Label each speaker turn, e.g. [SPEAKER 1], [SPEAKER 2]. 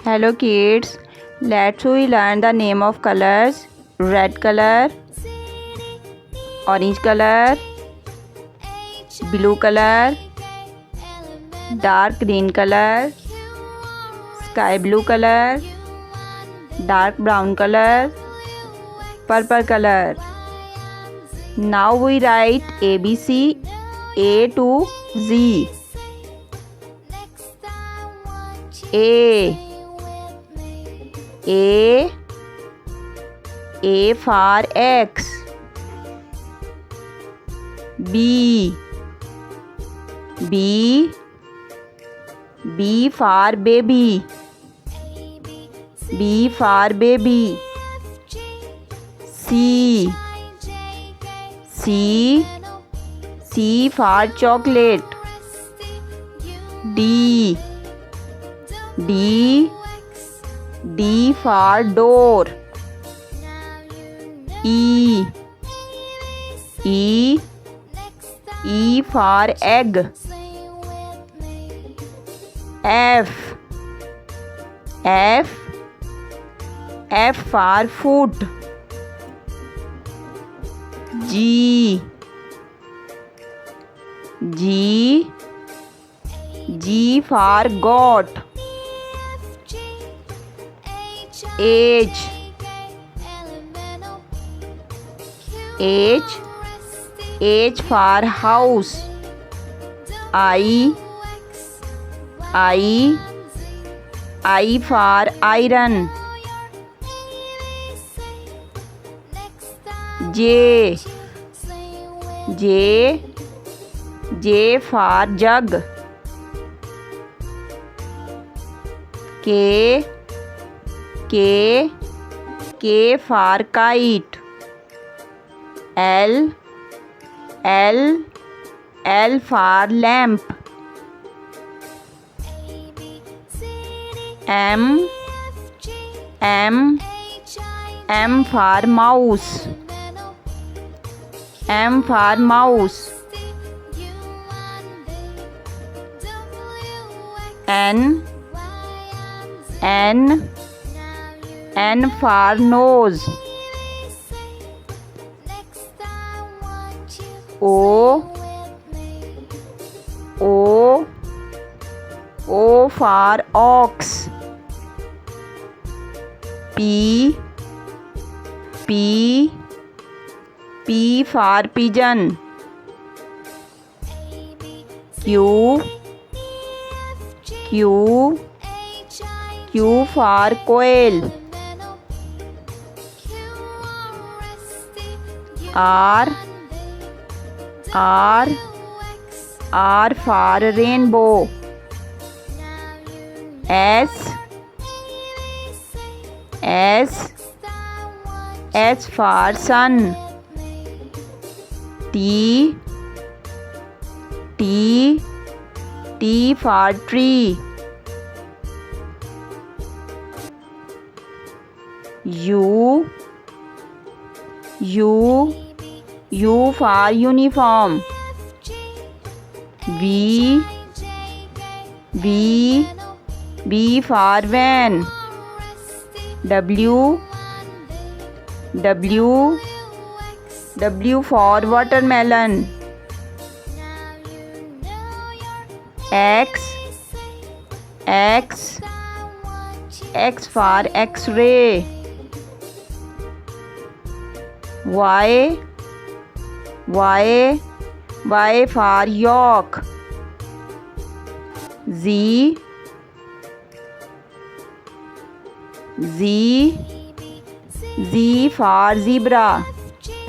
[SPEAKER 1] Hello kids, let's we learn the name of colors. Red color, orange color, blue color, dark green color, sky blue color, dark brown color, purple color. Now we write ABC A to Z. A for X. B for baby. B for baby. C for chocolate. D for door. E for egg. F for foot. G for goat. H for house. I for iron. J for jug. K for kite. L for lamp. M for mouse. M for mouse. N for nose. O for ox. P for pigeon. Q for quail. R for rainbow. S for sun. T for tree. U for uniform. V for van. W for watermelon. X for X-ray. Y for yolk. Z for zebra.